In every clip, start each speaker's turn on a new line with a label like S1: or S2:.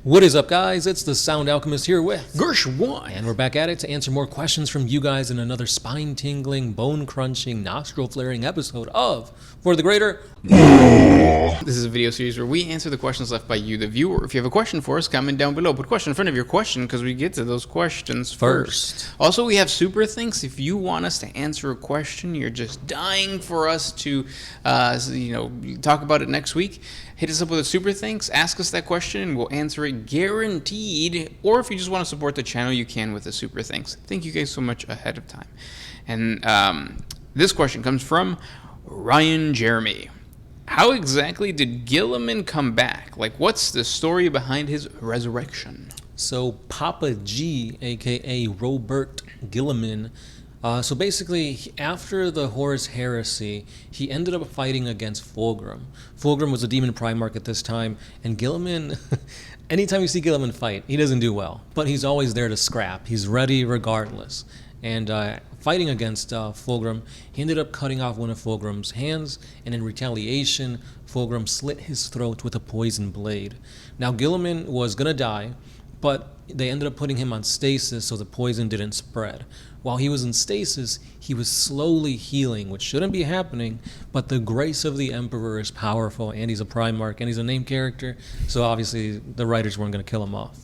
S1: What is up, guys? It's the Sound Alchemist here with
S2: Gersh1.
S1: and we're back at it to answer more questions from you guys in another spine-tingling, bone-crunching, nostril-flaring episode of For the Greater.
S2: This is a video series where we answer the questions left by you, the viewer. If you have a question for us, comment down below. Put question in front of your question because we get to those questions first. Also, we have super things. If you want us to answer a question, you're just dying for us to, talk about it next week, hit us up with a super thanks, ask us that question, and we'll answer it guaranteed. Or if you just want to support the channel, you can with a super thanks. Thank you guys so much ahead of time. And this question comes from Ryan Jeremy. How exactly did Guilliman come back? Like, what's the story behind his resurrection?
S1: So Papa G, a.k.a. Roboute Guilliman, so basically, after the Horus Heresy, he ended up fighting against Fulgrim. Fulgrim was a demon Primarch at this time, and Guilliman, anytime you see Guilliman fight, he doesn't do well. But he's always there to scrap. He's ready regardless. And fighting against Fulgrim, he ended up cutting off one of Fulgrim's hands, and in retaliation, Fulgrim slit his throat with a poison blade. Now, Guilliman was going to die, but they ended up putting him on stasis so the poison didn't spread. While he was in stasis, he was slowly healing, which shouldn't be happening, but the grace of the Emperor is powerful, and he's a Primarch, and he's a named character, so obviously the writers weren't going to kill him off.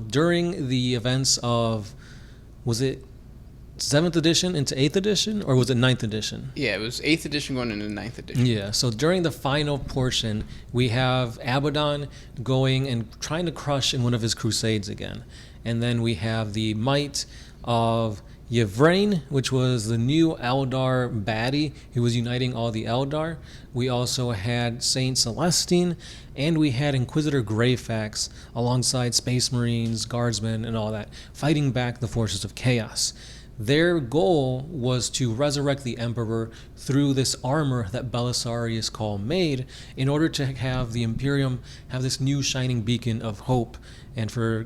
S1: During the events of, was it 7th edition into 8th edition, or was it 9th edition?
S2: Yeah, it was 8th edition going into 9th edition.
S1: Yeah, so during the final portion, we have Abaddon going and trying to crush in one of his crusades again. And then we have the might of Yvraine, which was the new Eldar baddie who was uniting all the Eldar. We also had Saint Celestine, and we had Inquisitor Greyfax alongside Space Marines, Guardsmen, and all that, fighting back the forces of chaos. Their goal was to resurrect the Emperor through this armor that Belisarius Cawl made in order to have the Imperium have this new shining beacon of hope and for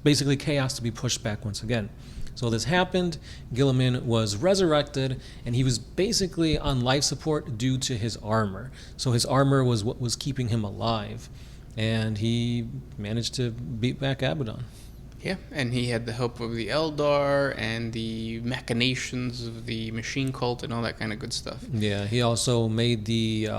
S1: basically chaos to be pushed back once again. So this happened, Guilliman was resurrected, and he was basically on life support due to his armor. So his armor was what was keeping him alive, and he managed to beat back Abaddon.
S2: Yeah, and he had the help of the Eldar and the machinations of the machine cult and all that kind of good stuff.
S1: Yeah, he also made the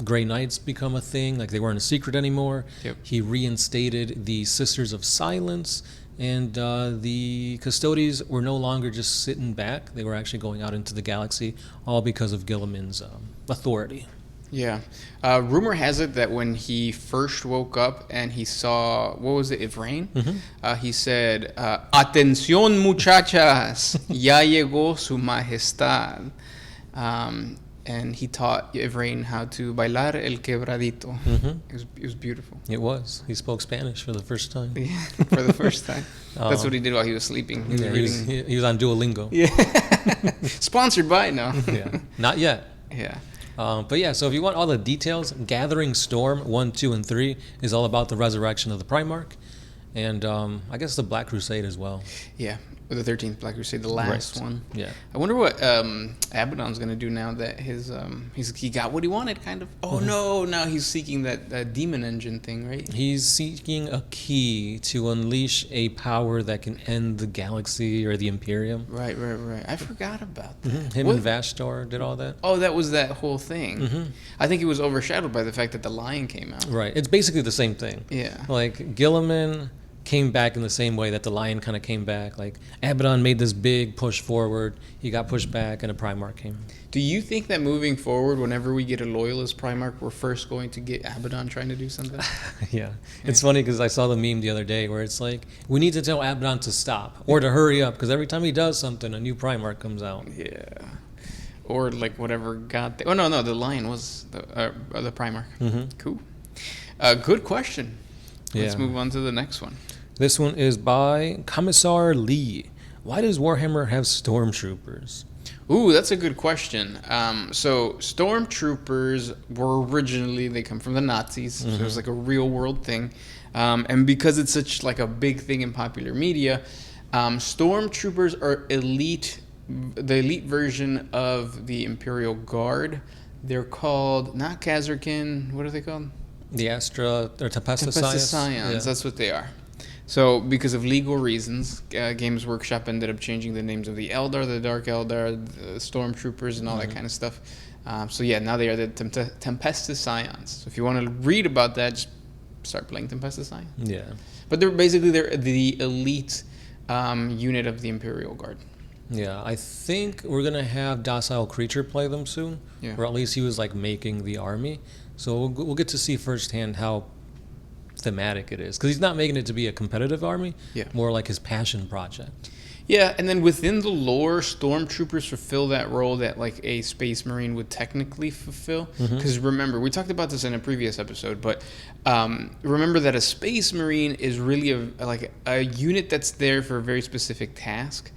S1: Grey Knights become a thing, like they weren't a secret anymore.
S2: Yep.
S1: He reinstated the Sisters of Silence, and the Custodes were no longer just sitting back. They were actually going out into the galaxy, all because of Guilliman's authority.
S2: Yeah. Rumor has it that when he first woke up and he saw, what was it, Yvraine? Mm-hmm. He said, "Atención muchachas, ya llegó su majestad." And he taught Yvraine how to bailar el quebradito.
S1: Mm-hmm.
S2: It was beautiful.
S1: It was. He spoke Spanish for the first time.
S2: Yeah, for the first time. That's what he did while he was sleeping.
S1: He was on Duolingo.
S2: Yeah. Sponsored by now.
S1: Yeah. Not yet.
S2: Yeah.
S1: But yeah, so if you want all the details, Gathering Storm 1, 2, and 3 is all about the resurrection of the Primarch. And I guess the Black Crusade as well.
S2: Yeah, the 13th Black Crusade, the last one.
S1: Yeah.
S2: I wonder what Abaddon's going to do now that he got what he wanted, kind of. Oh, no, now he's seeking that demon engine thing, right?
S1: He's seeking a key to unleash a power that can end the galaxy or the Imperium.
S2: Right. I forgot about that.
S1: Mm-hmm. Him and Vashtor did all that.
S2: Oh, that was that whole thing.
S1: Mm-hmm.
S2: I think it was overshadowed by the fact that the lion came out.
S1: Right. It's basically the same thing.
S2: Yeah.
S1: Like, Guilliman came back in the same way that the lion kind of came back. Like, Abaddon made this big push forward, he got pushed back, and a Primarch came.
S2: Do you think that moving forward, whenever we get a loyalist Primarch, we're first going to get Abaddon trying to do something?
S1: Yeah. It's funny because I saw the meme the other day where it's like, we need to tell Abaddon to stop or to hurry up because every time he does something, a new Primarch comes out.
S2: Yeah. Or like whatever got there. Oh, no, the lion was the Primarch.
S1: Mm-hmm.
S2: Cool. Good question. Let's move on to the next one.
S1: This one is by Commissar Lee. Why does Warhammer have stormtroopers?
S2: Ooh, that's a good question. So stormtroopers were originally, they come from the Nazis. Mm-hmm. So it was like a real world thing. And because it's such like a big thing in popular media, stormtroopers are the elite version of the Imperial Guard. They're called, not Kazarkin, what are they called?
S1: The Astra or Tempestus
S2: Tempestus
S1: Scions.
S2: Scions,
S1: Yeah.
S2: that's what they are. So, because of legal reasons, Games Workshop ended up changing the names of the Eldar, the Dark Eldar, the Stormtroopers, and all that kind of stuff. So, yeah, now they are the Tempestus Scions. So, if you want to read about that, just start playing Tempestus Scions.
S1: Yeah.
S2: But they're the elite unit of the Imperial Guard.
S1: Yeah, I think we're gonna have Docile Creature play them soon,
S2: Yeah.
S1: or at least he was like making the army. So we'll get to see firsthand how thematic it is, because he's not making it to be a competitive army, more like his passion project.
S2: Yeah, and then within the lore, Stormtroopers fulfill that role that like a Space Marine would technically fulfill. Because remember, we talked about this in a previous episode, but remember that a Space Marine is really a unit that's there for a very specific task.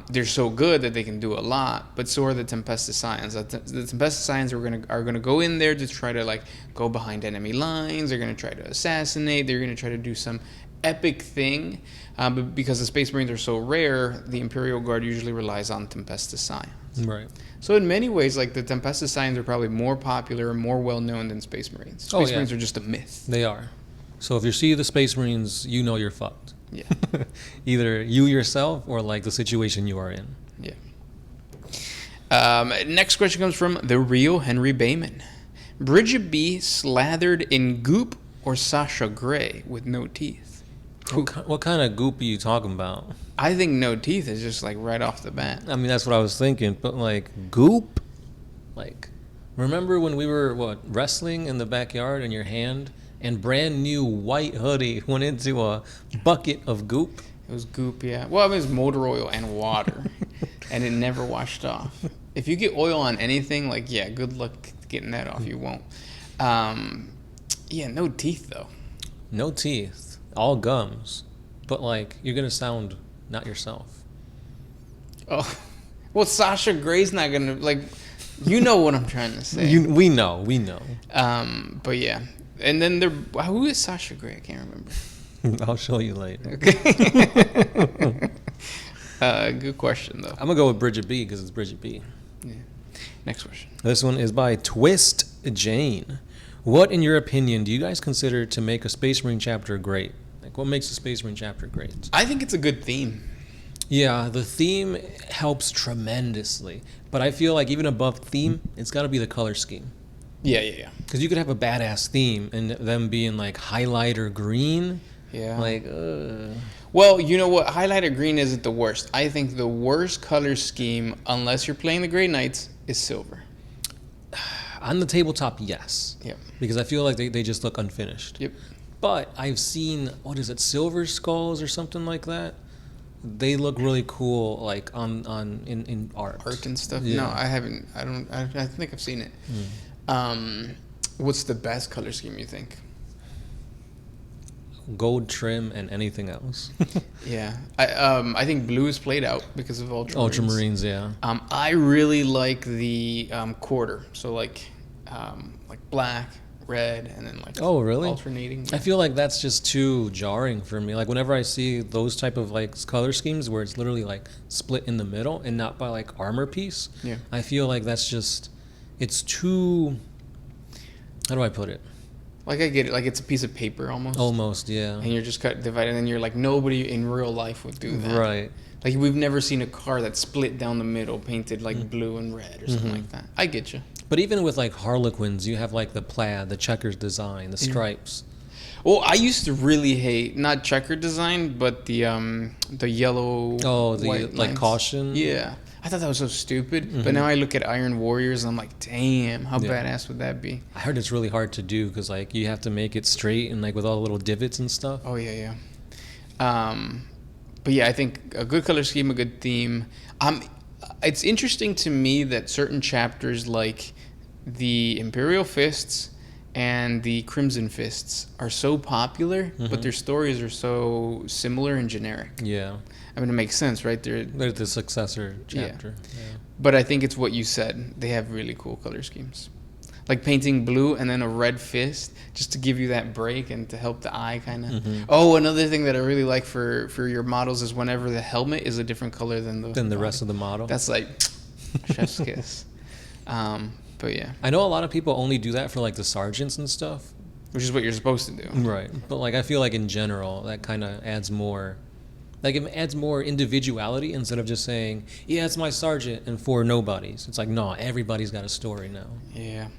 S2: They're so good that they can do a lot, but so are the Tempestus Scions. The Tempestus Scions are gonna go in there to try to like go behind enemy lines. They're gonna try to assassinate. They're gonna try to do some epic thing. But because the Space Marines are so rare, the Imperial Guard usually relies on Tempestus Scions.
S1: Right.
S2: So in many ways, like the Tempestus Scions are probably more popular and more well known than Space Marines. Space Marines are just a myth.
S1: They are. So if you see the Space Marines, you know you're fucked.
S2: Yeah.
S1: Either you yourself or like the situation you are in.
S2: Yeah. Next question comes from the real Henry Bayman. Bridget B slathered in goop or Sasha Grey with no teeth?
S1: What kind of goop are you talking about?
S2: I think no teeth is just like right off the bat.
S1: I mean, that's what I was thinking, but like goop? Like, remember when we were, wrestling in the backyard and your hand and brand new white hoodie went into a bucket of goop?
S2: It was goop, yeah. Well, it was motor oil and water, and it never washed off. If you get oil on anything, like, yeah, good luck getting that off. You won't. Yeah, no teeth, though.
S1: No teeth. All gums. But, like, you're going to sound not yourself.
S2: Oh, well, Sasha Grey's not going to, like, you know what I'm trying to say.
S1: We know.
S2: But, yeah. And then who is Sasha Grey? I can't remember.
S1: I'll show you later.
S2: Okay. Good question, though.
S1: I'm going to go with Bridget B because it's Bridget B.
S2: Yeah. Next question.
S1: This one is by Twist Jane. What, in your opinion, do you guys consider to make a Space Marine chapter great? Like, what makes a Space Marine chapter great?
S2: I think it's a good theme.
S1: Yeah, the theme helps tremendously. But I feel like even above theme, it's got to be the color scheme.
S2: Yeah.
S1: Because you could have a badass theme and them being like highlighter green.
S2: Yeah.
S1: Like,
S2: Well, you know what? Highlighter green isn't the worst. I think the worst color scheme, unless you're playing the Grey Knights, is silver.
S1: on the tabletop, yes.
S2: Yep.
S1: Because I feel like they just look unfinished.
S2: Yep.
S1: But I've seen, Silver Skulls or something like that. They look really cool, like in art.
S2: Art and stuff.
S1: Yeah.
S2: No, I haven't. I think I've seen it. What's the best color scheme you think?
S1: Gold trim and anything else.
S2: Yeah, I think blue is played out because of Ultramarines.
S1: Ultramarines, yeah.
S2: I really like the quarter. So like black, red, and then like alternating.
S1: I feel like that's just too jarring for me. Like whenever I see those type of like color schemes where it's literally like split in the middle and not by like armor piece.
S2: Yeah.
S1: I feel like that's just, it's too, how do I put it?
S2: Like I get it, like it's a piece of paper almost.
S1: Almost, yeah.
S2: And you're just divided, and then you're like, nobody in real life would do that.
S1: Right.
S2: Like we've never seen a car that's split down the middle, painted like blue and red or something like that. I get you.
S1: But even with like Harlequins, you have like the plaid, the checkers design, the stripes.
S2: Well, I used to really hate not checker design, but the yellow.
S1: Oh, the
S2: white
S1: like
S2: lines.
S1: caution.
S2: Yeah, I thought that was so stupid. But now I look at Iron Warriors, and I'm like, damn, how badass would that be?
S1: I heard it's really hard to do because like you have to make it straight and like with all the little divots and stuff.
S2: Oh yeah. But yeah, I think a good color scheme, a good theme. It's interesting to me that certain chapters like the Imperial Fists and the Crimson Fists are so popular, but their stories are so similar and generic.
S1: Yeah.
S2: I mean, it makes sense, right? They're
S1: the successor chapter. Yeah.
S2: But I think it's what you said. They have really cool color schemes. Like painting blue and then a red fist just to give you that break and to help the eye kind of. Oh, another thing that I really like for your models is whenever the helmet is a different color than the
S1: rest of the model.
S2: That's like chef's kiss. But yeah.
S1: I know a lot of people only do that for like the sergeants and stuff,
S2: which is what you're supposed to do.
S1: Right. But like I feel like in general that kind of adds more, like it adds more individuality instead of just saying, yeah, it's my sergeant and 4 nobodies. It's like, no, everybody's got a story now.
S2: Yeah.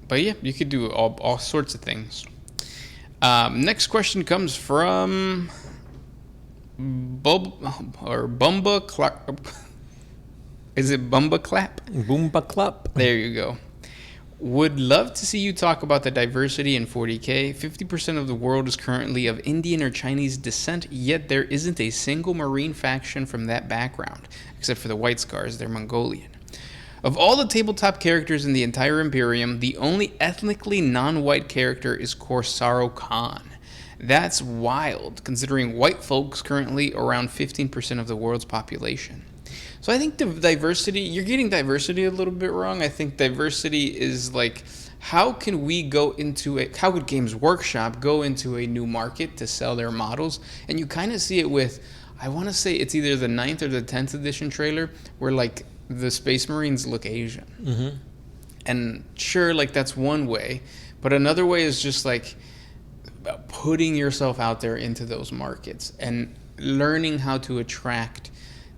S2: But yeah, you could do all sorts of things. Next question comes from Bumba Clap. Is it Bumba Clap?
S1: Boomba clap.
S2: There you go. Would love to see you talk about the diversity in 40K. 50% of the world is currently of Indian or Chinese descent, yet there isn't a single Marine faction from that background, except for the White Scars, they're Mongolian. Of all the tabletop characters in the entire Imperium, the only ethnically non-white character is Corsaro Khan. That's wild, considering white folks currently around 15% of the world's population. So I think the diversity, you're getting diversity a little bit wrong. I think diversity is like, how can we go into it? How could Games Workshop go into a new market to sell their models? And you kind of see it with, I want to say it's either the 9th or the 10th edition trailer where like the Space Marines look Asian.
S1: Mm-hmm.
S2: And sure, like that's one way, but another way is just like putting yourself out there into those markets and learning how to attract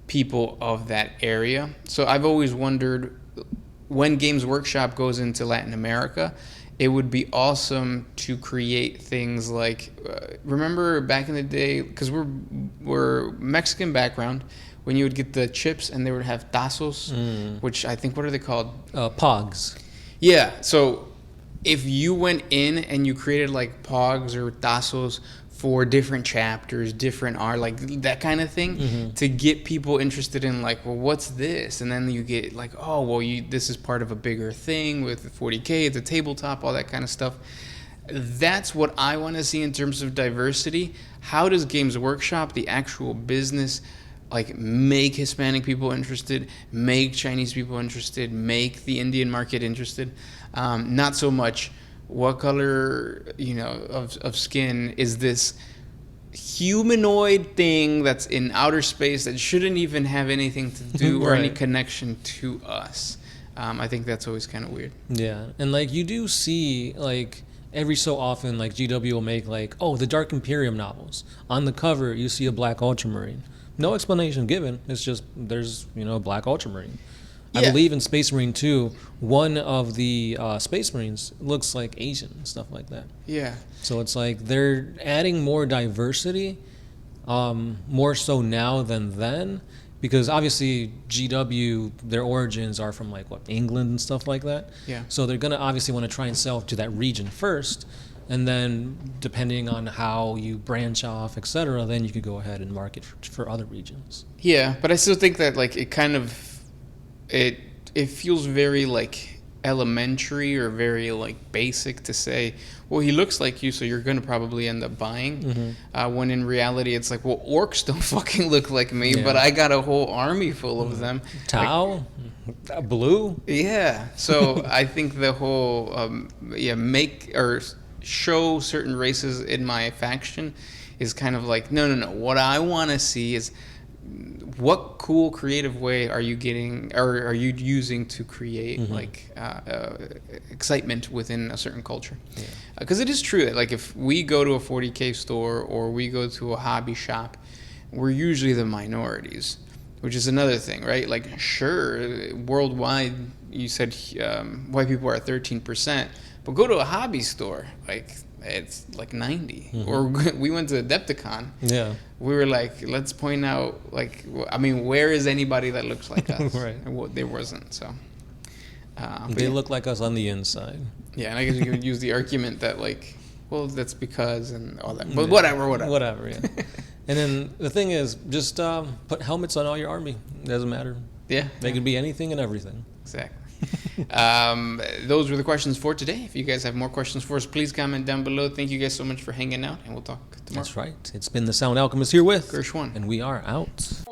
S2: people of that area. So I've always wondered, when Games Workshop goes into Latin America, it would be awesome to create things like, remember back in the day, because we're Mexican background, when you would get the chips and they would have tazos, which I think, what are they called?
S1: Pogs.
S2: Yeah, so if you went in and you created like pogs or tazos for different chapters, different art, like that kind of thing, to get people interested in like, well, what's this? And then you get like, oh, well, this is part of a bigger thing with 40K, it's a tabletop, all that kind of stuff. That's what I want to see in terms of diversity. How does Games Workshop, the actual business, like make Hispanic people interested, make Chinese people interested, make the Indian market interested? Not so much what color, of skin is this humanoid thing that's in outer space that shouldn't even have anything to do or any connection to us. I think that's always kind of weird.
S1: Yeah, and like you do see like every so often like GW will make like, oh, the Dark Imperium novels. On the cover you see a black Ultramarine. No explanation given. It's just there's a black Ultramarine. Yeah. I believe in Space Marine 2, one of the Space Marines looks like Asian and stuff like that.
S2: Yeah.
S1: So it's like they're adding more diversity, more so now than then, because obviously GW, their origins are from like England and stuff like that.
S2: Yeah.
S1: So they're gonna obviously want to try and sell to that region first, and then depending on how you branch off, etc., then you could go ahead and market for other regions.
S2: Yeah, but I still think that like it feels very like elementary or very like basic to say, well, he looks like you, so you're going to probably end up buying. When in reality, it's like, well, orcs don't fucking look like me, but I got a whole army full of them.
S1: Tau? Like, blue?
S2: Yeah. So I think the whole, make or show certain races in my faction is kind of like, no. What I want to see is, what cool creative way are you getting, or are you using to create excitement within a certain culture? Because it is true that like if we go to a 40K store or we go to a hobby shop, we're usually the minorities, which is another thing, right? Like sure, worldwide you said white people are at 13%, but go to a hobby store, like it's like 90. Or we went to Adepticon. Yeah. We were like, let's point out, like, I mean, where is anybody that looks like us? Right. And there wasn't, so.
S1: They look like us on the inside.
S2: Yeah, and I guess you could use the argument that, like, well, that's because and all that. But whatever.
S1: Whatever, yeah. And then the thing is, just put helmets on all your army. It doesn't matter.
S2: Yeah.
S1: They could be anything and everything.
S2: Exactly. Those were the questions for today. If you guys have more questions for us, please comment down below. Thank you guys so much for hanging out, and we'll talk tomorrow.
S1: That's right. It's been the Sound Alchemist here with
S2: Gershwan,
S1: and we are out.